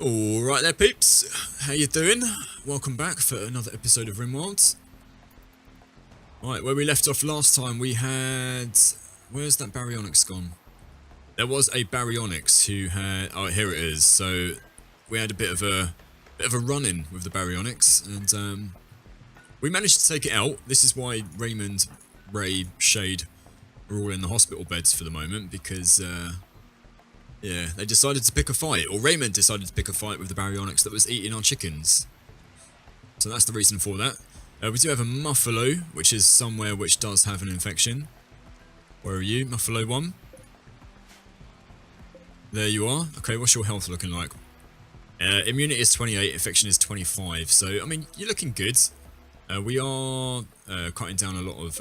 Alright there peeps, how you doing? Welcome back for another episode of Rimworld. Right, where we left off last time we had... Where's that baryonyx gone? There was a baryonyx who had... Oh, here it is. So, we had a bit of a run-in with the baryonyx, and we managed to take it out. This is why Raymond, Ray, Shade are all in the hospital beds for the moment, because... yeah, they decided to pick a fight, or Raymond decided to pick a fight with the baryonyx that was eating our chickens. So that's the reason for that. We do have a Muffalo, which is somewhere which does have an infection. Where are you, Muffalo 1? There you are. Okay, what's your health looking like? Immunity is 28, infection is 25. So, I mean, you're looking good. We are cutting down a lot of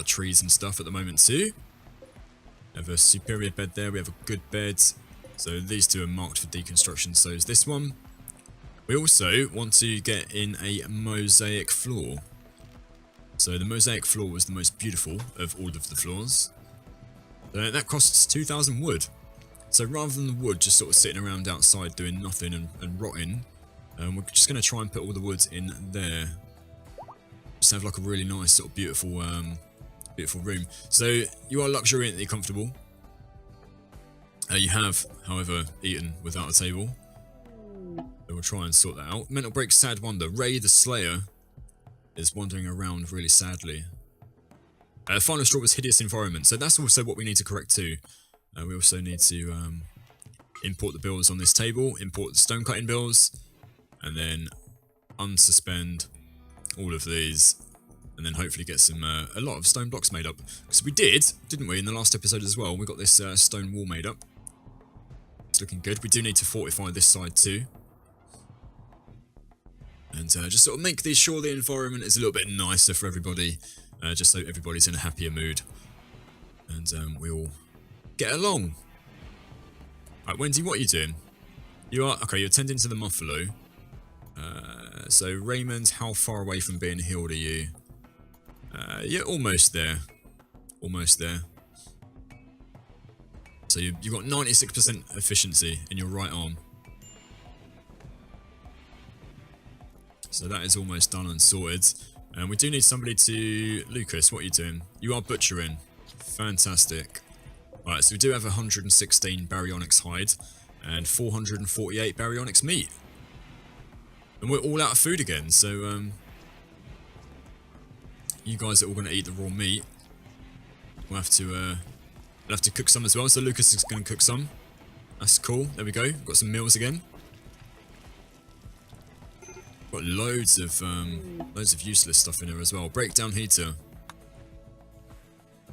trees and stuff at the moment too. We have a superior bed there, we have a good bed. So these two are marked for deconstruction, so is this one. We also want to get in a mosaic floor. So the mosaic floor was the most beautiful of all of the floors. That costs 2,000 wood. So rather than the wood just sort of sitting around outside doing nothing and rotting, we're just going to try and put all the wood in there. Just have like a really nice sort of beautiful room. So you are luxuriantly comfortable. You have, however, eaten without a table. So we'll try and sort that out. Mental break, sad wonder. Ray the Slayer is wandering around really sadly. Final straw was hideous environment. So that's also what we need to correct too. We also need to import the bills on this table, import the stone cutting bills, and then unsuspend all of these. And then hopefully get some a lot of stone blocks made up. Because we did, didn't we, in the last episode as well? We got this stone wall made up. It's looking good. We do need to fortify this side too. And just sort of make sure the environment is a little bit nicer for everybody. Just so everybody's in a happier mood. And we all get along. Right, Wendy, what are you doing? You are, okay, you're tending to the Muffalo. So Raymond, how far away from being healed are you? You're almost there. Almost there. So you've got 96% efficiency in your right arm. So that is almost done and sorted. And we do need somebody to... Lucas, what are you doing? You are butchering. Fantastic. Right, so we do have 116 baryonyx hide and 448 baryonyx meat. And we're all out of food again, so... you guys are all going to eat the raw meat. We'll have to cook some as well. So Lucas is going to cook some. That's cool. There we go. We've got some meals again. Got loads of useless stuff in here as well. Breakdown heater.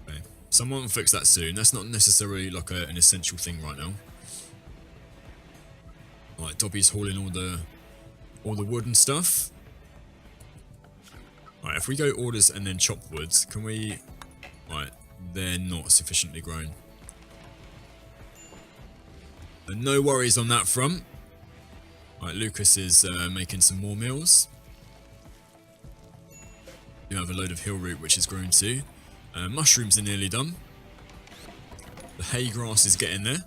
Okay. Someone will fix that soon. That's not necessarily like an essential thing right now. Right, Dobby's hauling all the wood and stuff. Right, if we go orders and then chop wood, can we... Right, they're not sufficiently grown. But no worries on that front. Right, Lucas is making some more meals. You have a load of hill root which is grown too. Mushrooms are nearly done. The hay grass is getting there.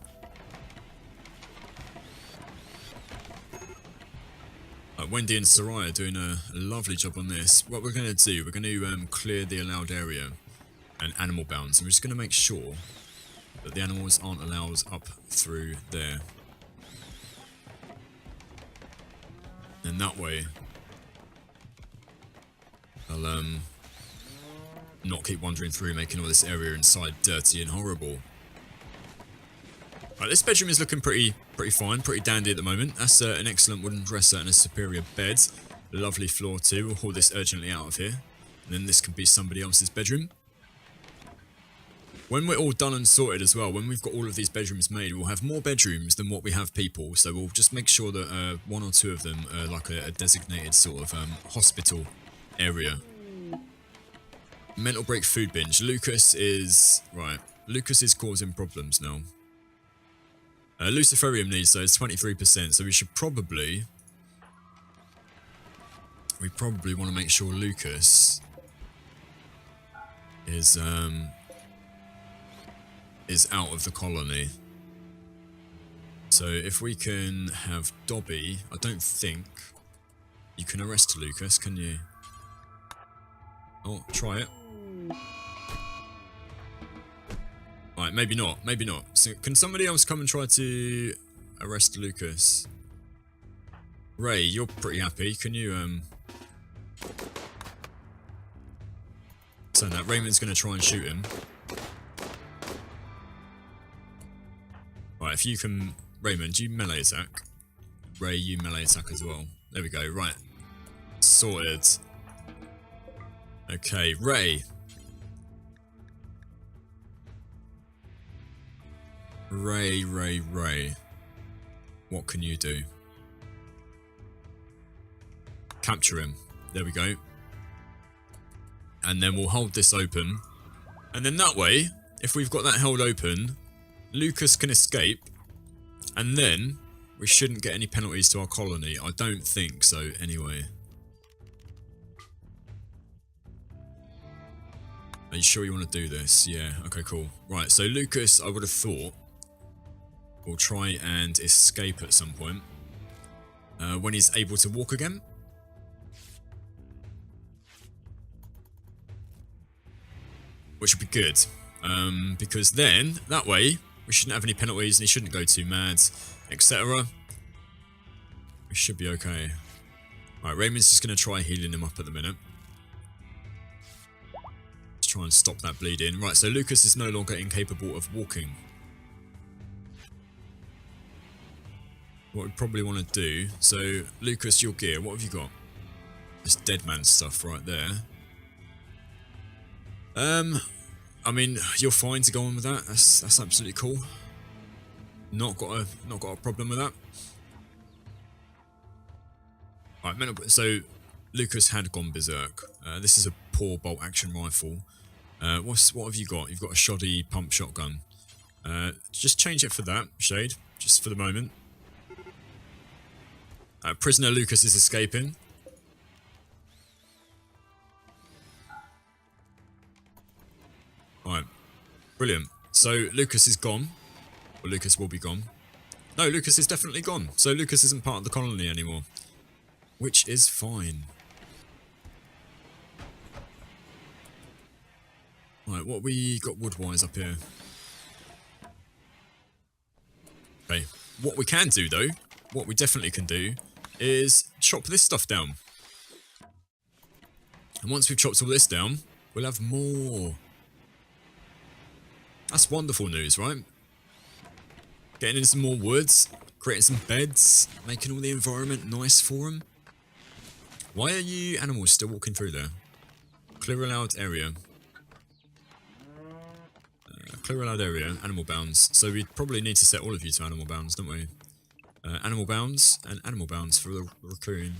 Wendy and Sarai are doing a lovely job on this. What we're going to do, we're going to clear the allowed area and animal bounds. And we're just going to make sure that the animals aren't allowed up through there. And that way, they'll not keep wandering through, making all this area inside dirty and horrible. Right, this bedroom is looking pretty fine, pretty dandy at the moment. That's an excellent wooden dresser and a superior bed. Lovely floor too. We'll haul this urgently out of here. And then this can be somebody else's bedroom. When we're all done and sorted as well, when we've got all of these bedrooms made, we'll have more bedrooms than what we have people. So we'll just make sure that one or two of them are like a designated sort of hospital area. Mental break food binge. Lucas is... Right. Lucas is causing problems now. Luciferium needs, so it's 23%, so we should probably... We probably want to make sure Lucas is out of the colony. So if we can have Dobby, I don't think you can arrest Lucas, can you? Oh, try it. Right, maybe not, maybe not. So can somebody else come and try to arrest Lucas? Ray, you're pretty happy. Can you, so that Raymond's going to try and shoot him. Right, if you can... Raymond, you melee attack. Ray, you melee attack as well. There we go, right. Sorted. Okay, Ray. Ray. What can you do? Capture him. There we go. And then we'll hold this open. And then that way, if we've got that held open, Lucas can escape. And then we shouldn't get any penalties to our colony. I don't think so, anyway. Are you sure you want to do this? Yeah, okay, cool. Right, so Lucas, I would have thought, will try and escape at some point. When he's able to walk again. Which would be good. Because then, that way, we shouldn't have any penalties and he shouldn't go too mad, etc. We should be okay. Right, Raymond's just going to try healing him up at the minute. Let's try and stop that bleeding. Right, so Lucas is no longer incapable of walking. What we probably want to do... So, Lucas, your gear, what have you got? This dead man stuff right there. I mean, you're fine to go on with that. That's absolutely cool. Not got a problem with that. Right, so Lucas had gone berserk. This is a poor bolt action rifle. What have you got? You've got a shoddy pump shotgun. Just change it for that, Shade, just for the moment. Prisoner Lucas is escaping. Alright, brilliant. So Lucas is gone. Or Lucas will be gone. No, Lucas is definitely gone. So Lucas isn't part of the colony anymore. Which is fine. Right, what we got wood-wise up here? Okay, what we can do though, what we definitely can do, is chop this stuff down. And once we've chopped all this down, we'll have more. That's wonderful news, right? Getting in some more woods, creating some beds, making all the environment nice for them. Why are you animals still walking through there? Clear allowed area. Clear allowed area, animal bounds. So we probably need to set all of you to animal bounds, don't we? Animal bounds and animal bounds for the raccoon.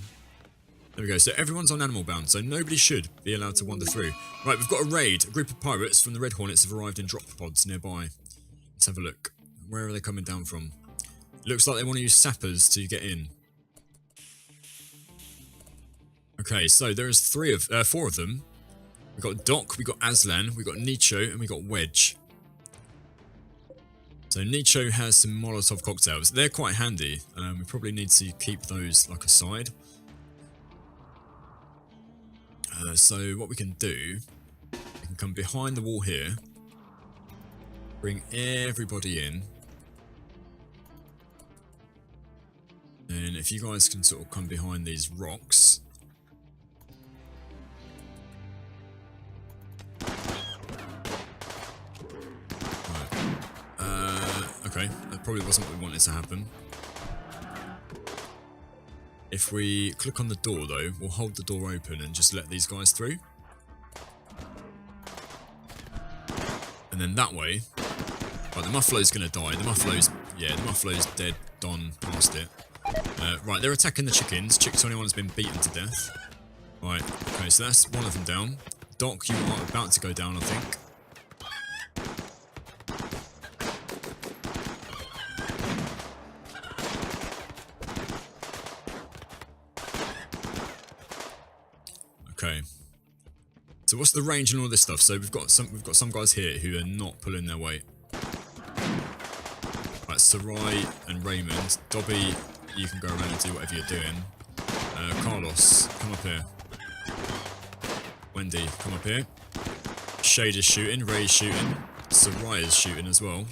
There we go, so everyone's on animal bound, so nobody should be allowed to wander through. Right, we've got a raid. A group of pirates from the Red Hornets have arrived in drop pods nearby. Let's have a look. Where are they coming down from? Looks like they want to use sappers to get in. Okay, so there's four of them. We've got Doc, we've got Aslan, we've got Nicho, and we've got Wedge. So Nicho has some Molotov cocktails. They're quite handy. We probably need to keep those like aside. So what we can do, we can come behind the wall here, bring everybody in, and if you guys can sort of come behind these rocks. Right. Okay, that probably wasn't what we wanted to happen. If we click on the door though, we'll hold the door open and just let these guys through. And then that way... Right, the Muffalo's gonna die. The Muffalo's dead, done, past it. Right, they're attacking the chickens. Chick 21 has been beaten to death. Right, okay, so that's one of them down. Doc, you are about to go down, I think. Okay. So what's the range and all this stuff? So we've got some guys here who are not pulling their weight. Right, Sarai and Raymond. Dobby, you can go around and do whatever you're doing. Carlos, come up here. Wendy, come up here. Shade is shooting, Ray's shooting, Sarai is shooting as well.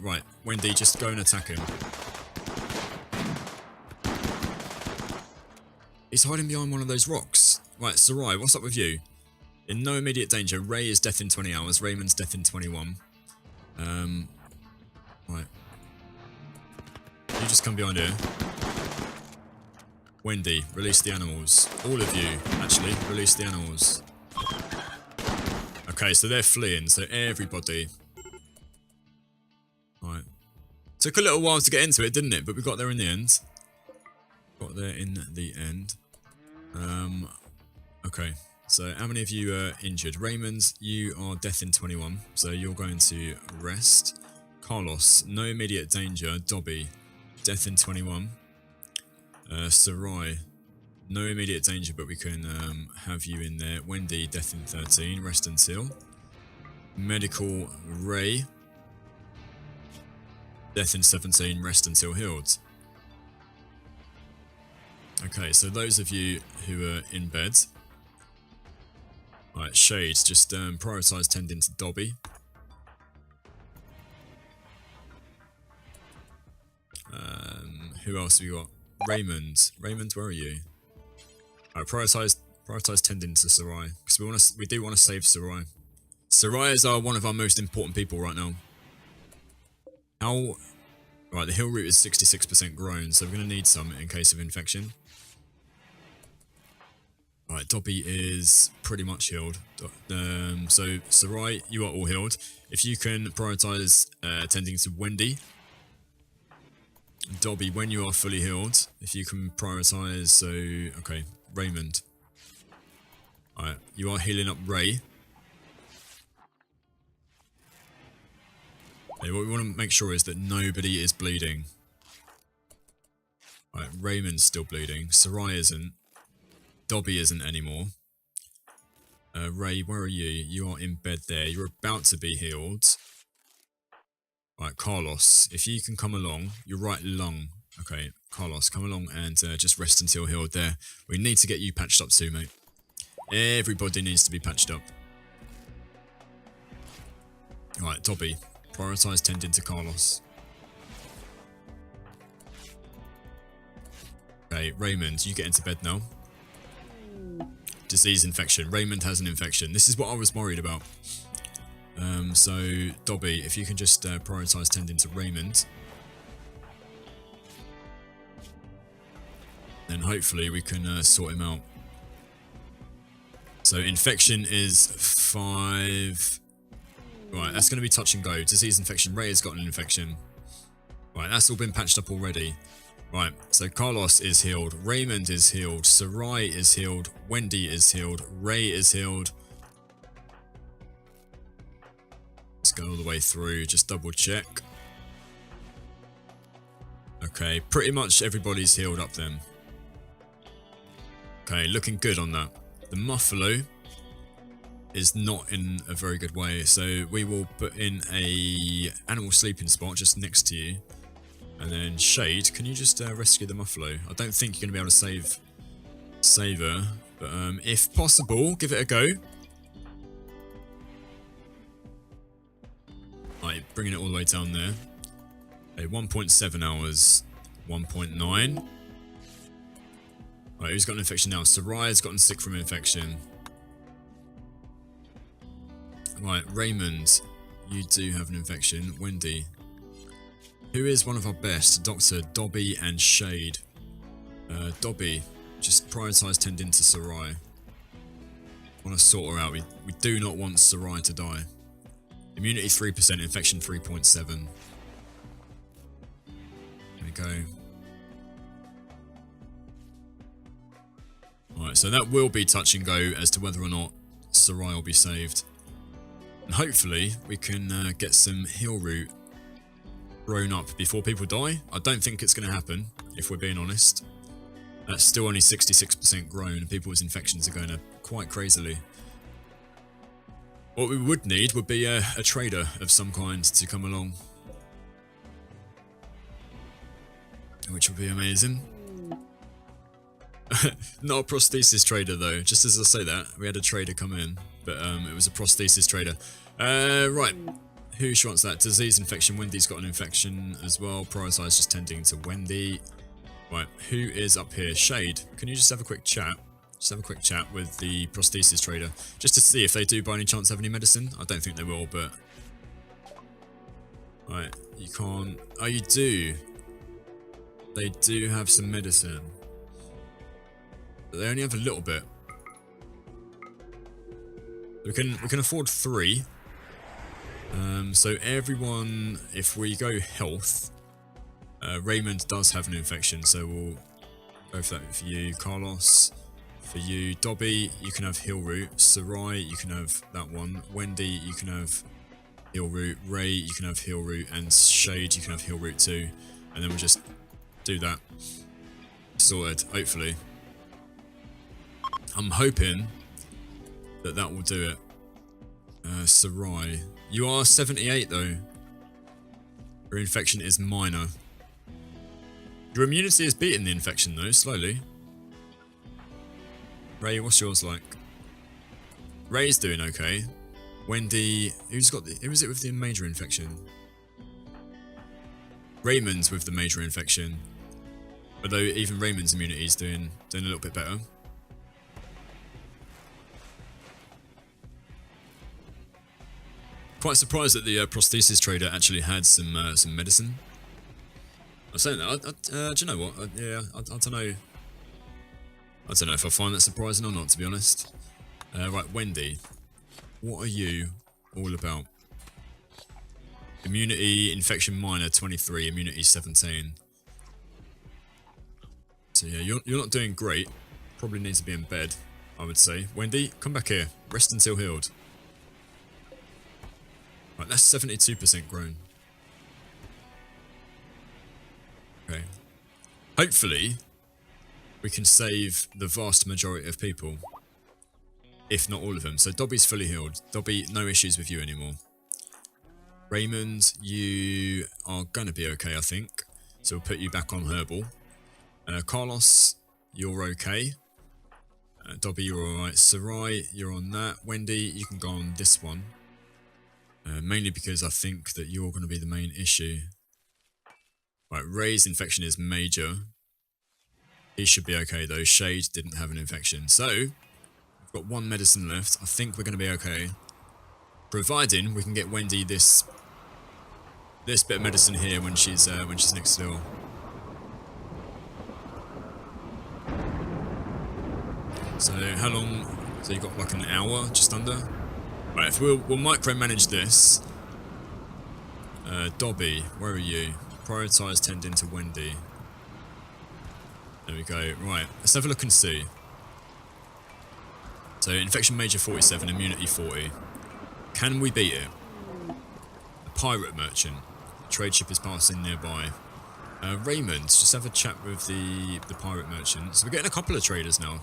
Right, Wendy, just go and attack him. He's hiding behind one of those rocks. Right, Sarai, what's up with you? In no immediate danger. Ray is death in 20 hours. Raymond's death in 21. Right. You just come behind here. Wendy, release the animals. All of you, actually, release the animals. Okay, so they're fleeing, so everybody. Right. Took a little while to get into it, didn't it? But we got there in the end. Got there in the end. Okay, so how many of you are injured? Raymond, you are death in 21, so you're going to rest. Carlos, no immediate danger. Dobby, death in 21. Sarai, no immediate danger, but we can have you in there. Wendy, death in 13, rest until. Medical, Ray, death in 17, rest until healed. Okay, so those of you who are in bed. Right, Shades, just prioritise tending to Dobby. Who else have we got? Raymond. Raymond, where are you? Alright, prioritise tending to Sarai. Because we do want to save Sarai. Sarai is one of our most important people right now. Right, the heal root is 66% grown, so we're going to need some in case of infection. Right, Dobby is pretty much healed. So Sarai, you are all healed. If you can prioritise tending to Wendy. Dobby, when you are fully healed, if you can prioritise, so, okay, Raymond. Alright, you are healing up Ray. Okay, what we want to make sure is that nobody is bleeding. Alright, Raymond's still bleeding. Sarai isn't. Dobby isn't anymore. Ray, where are you? You are in bed there. You're about to be healed. Right, Carlos, if you can come along, your right lung. Okay, Carlos, come along and just rest until healed there. We need to get you patched up too, mate. Everybody needs to be patched up. Right, Dobby, prioritise tending to Carlos. Okay, Raymond, you get into bed now. Disease infection. Raymond has an infection. This is what I was worried about. So, Dobby, if you can just prioritise tending to Raymond. Then hopefully we can sort him out. So, infection is 5. Right, that's going to be touch and go. Disease infection. Ray has got an infection. Right, that's all been patched up already. Right, so Carlos is healed. Raymond is healed. Sarai is healed. Wendy is healed. Ray is healed. Let's go all the way through, just double check. Okay, pretty much everybody's healed up then. Okay, looking good on that. The Muffalo is not in a very good way, so we will put in a animal sleeping spot just next to you. And then Shade, can you just rescue the Muffalo? I don't think you're going to be able to save her, but if possible, give it a go. Right, bringing it all the way down there. Okay, 1.7 hours, 1.9. Right, who's got an infection now? Sarai's gotten sick from infection. Right, Raymond, you do have an infection. Wendy. Who is one of our best? Dr. Dobby and Shade. Dobby, just prioritise tending to Sarai. Want to sort her out. We do not want Sarai to die. Immunity 3%, infection 3.7. There we go. Alright, so that will be touch and go as to whether or not Sarai will be saved. And hopefully we can get some heal root grown up before people die. I don't think it's going to happen, if we're being honest. That's still only 66% grown and people's infections are going up quite crazily. What we would need would be a trader of some kind to come along. Which would be amazing. Not a prosthesis trader though, just as I say that, we had a trader come in, but it was a prosthesis trader. Right, who wants that? Disease infection, Wendy's got an infection as well, prioritise just tending to Wendy. Right, who is up here? Shade, can you just have a quick chat? Just have a quick chat with the prosthesis trader, just to see if they do by any chance have any medicine. I don't think they will, but... Right, you can't... Oh, you do. They do have some medicine. But they only have a little bit. We can afford 3. So everyone, if we go health, Raymond does have an infection, so we'll go for that for you. Carlos, for you. Dobby, you can have heal root. Sarai, you can have that one. Wendy, you can have heal root. Ray, you can have heal root. And Shade, you can have heal root too. And then we'll just do that. Sorted, hopefully. I'm hoping that that will do it. Sarai. You are 78 though. Your infection is minor. Your immunity is beating the infection though, slowly. Ray, what's yours like? Ray's doing okay. Wendy, who is it with the major infection? Raymond's with the major infection. Although even Raymond's immunity is doing a little bit better. Quite surprised that the prosthesis trader actually had some medicine. I was saying that. Do you know what? Yeah, I don't know. I don't know if I find that surprising or not, to be honest. Right, Wendy, what are you all about? Immunity, infection minor, 23. Immunity, 17. So yeah, you're not doing great. Probably need to be in bed, I would say. Wendy, come back here. Rest until healed. Right, that's 72% grown. Okay. Hopefully, we can save the vast majority of people. If not all of them. So Dobby's fully healed. Dobby, no issues with you anymore. Raymond, you are gonna be okay, I think. So we'll put you back on herbal. Carlos, you're okay. Dobby, you're alright. Sarai, you're on that. Wendy, you can go on this one. Mainly because I think that you're going to be the main issue. Right, Ray's infection is major. He should be okay though. Shade didn't have an infection. So, we've got 1 medicine left. I think we're going to be okay. Providing we can get Wendy this bit of medicine here when she's next to. So how long? So you got like an hour, just under. Right, if we'll micromanage this. Dobby, where are you? Prioritise tending to Wendy. There we go. Right, let's have a look and see. So infection major 47, immunity 40. Can we beat it? The pirate merchant. The trade ship is passing nearby. Raymond, just have a chat with the pirate merchant. So we're getting a couple of traders now.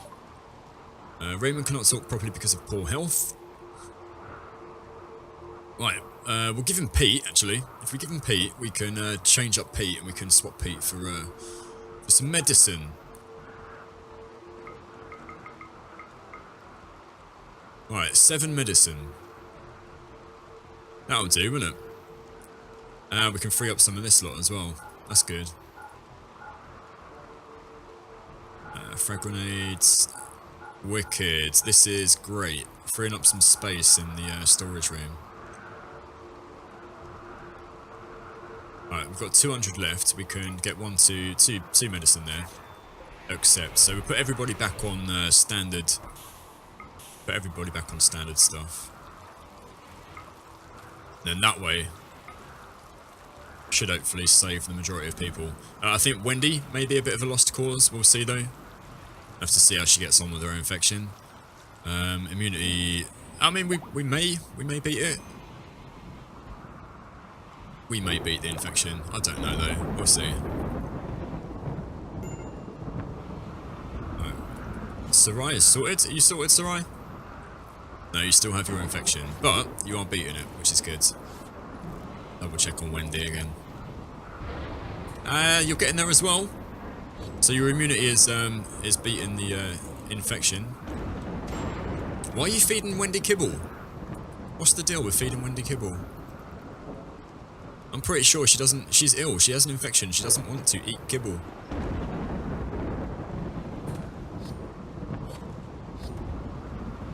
Raymond cannot talk properly because of poor health. Right, we'll give him Pete, actually. If we give him Pete, we can change up Pete and we can swap Pete for some medicine. Right, 7 medicine. That'll do, won't it? We can free up some of this lot as well. That's good. Frag grenades. Wicked. This is great. Freeing up some space in the storage room. Right, we've got 200 left. We can get two medicine there. Accept. So we put everybody back on standard. Put everybody back on standard stuff. Then that way, should hopefully save the majority of people. I think Wendy may be a bit of a lost cause. We'll see though. Have to see how she gets on with her infection. Immunity. I mean, we may beat it. We may beat the infection. I don't know though. We'll see. Right. Sarai is sorted. Are you sorted, Sarai? No, you still have your infection, but you are beating it, which is good. Double check on Wendy again. You're getting there as well. So your immunity is beating the infection. Why are you feeding Wendy kibble? What's the deal with feeding Wendy kibble? I'm pretty sure she doesn't. She's ill. She has an infection. She doesn't want to eat kibble.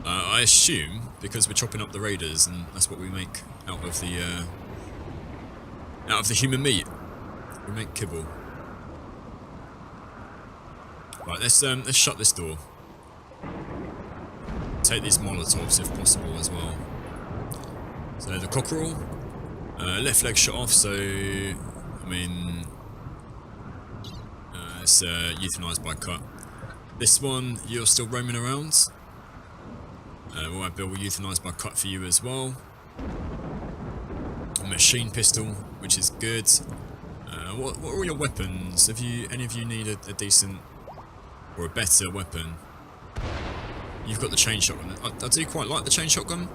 I assume because we're chopping up the raiders, and that's what we make out of the human meat. We make kibble. Right, let's shut this door. Take these Molotovs if possible as well. So the cockerel, left leg shot off. So I mean, it's euthanized by cut. This one, you're still roaming around. Alright, Bill, we'll euthanize by cut for you as well. A machine pistol, which is good. What are all your weapons? Have you any of you need a decent or a better weapon? You've got the chain shotgun. I do quite like the chain shotgun.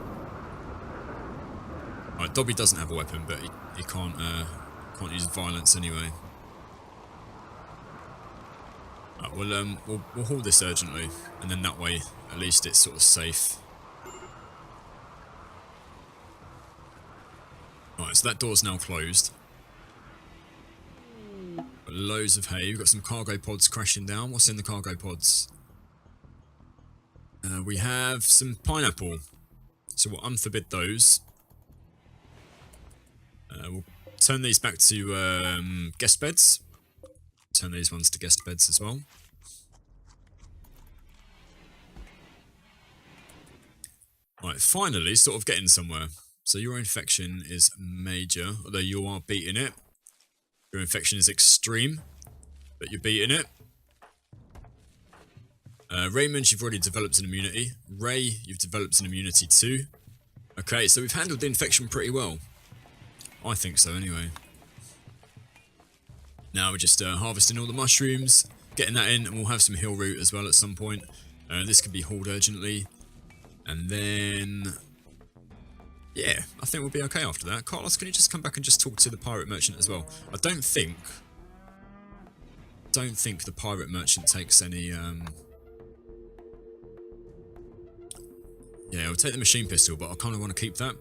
Alright, Dobby doesn't have a weapon, but he can't use violence anyway. Right, we'll haul this urgently, and then that way, at least it's sort of safe. Right, so that door's now closed. Got loads of hay. We've got some cargo pods crashing down. What's in the cargo pods? We have some pineapple. So we'll unforbid those. We'll turn these back to guest beds. Turn these ones to guest beds as well. Right, finally, sort of getting somewhere. So your infection is major, although you are beating it. Your infection is extreme, but you're beating it. Raymond, you've already developed an immunity. Ray, you've developed an immunity too. Okay, so we've handled the infection pretty well. I think so, anyway. Now we're just harvesting all the mushrooms, getting that in, and we'll have some hill root as well at some point. This can be hauled urgently. And then... yeah, I think we'll be okay after that. Carlos, can you just come back and just talk to the pirate merchant as well? I don't think the pirate merchant takes any... yeah, we'll take the machine pistol, but I kind of want to keep that.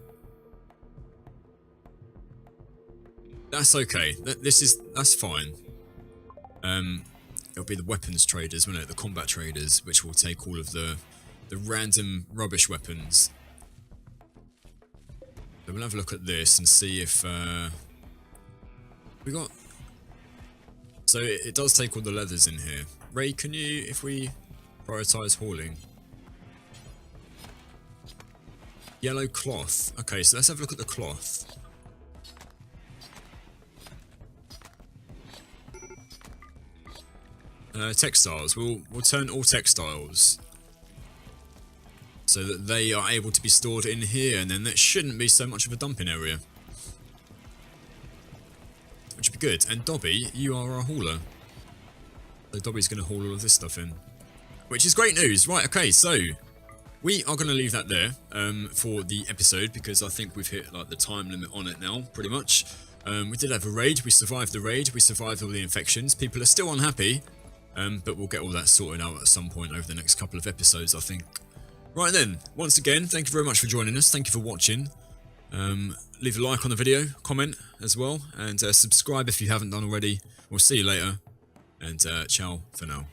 That's okay. That's fine. It'll be the weapons traders, won't it? The combat traders, which will take all of the random rubbish weapons. So we'll have a look at this and see if we got. So it does take all the leathers in here. Ray, can you, if we prioritize hauling? Yellow cloth. Okay, so let's have a look at the cloth. Textiles. We'll turn all textiles so that they are able to be stored in here, and then that shouldn't be so much of a dumping area, which would be good. And Dobby, you are our hauler, so Dobby's going to haul all of this stuff in, which is great news. Right, okay, so we are going to leave that there for the episode, because I think we've hit like the time limit on it now, pretty much. We did have a raid. We survived the raid. We survived all the infections. People are still unhappy. But we'll get all that sorted out at some point over the next couple of episodes, I think. Right then, once again, thank you very much for joining us. Thank you for watching. Leave a like on the video, comment as well, and subscribe if you haven't done already. We'll see you later, and ciao for now.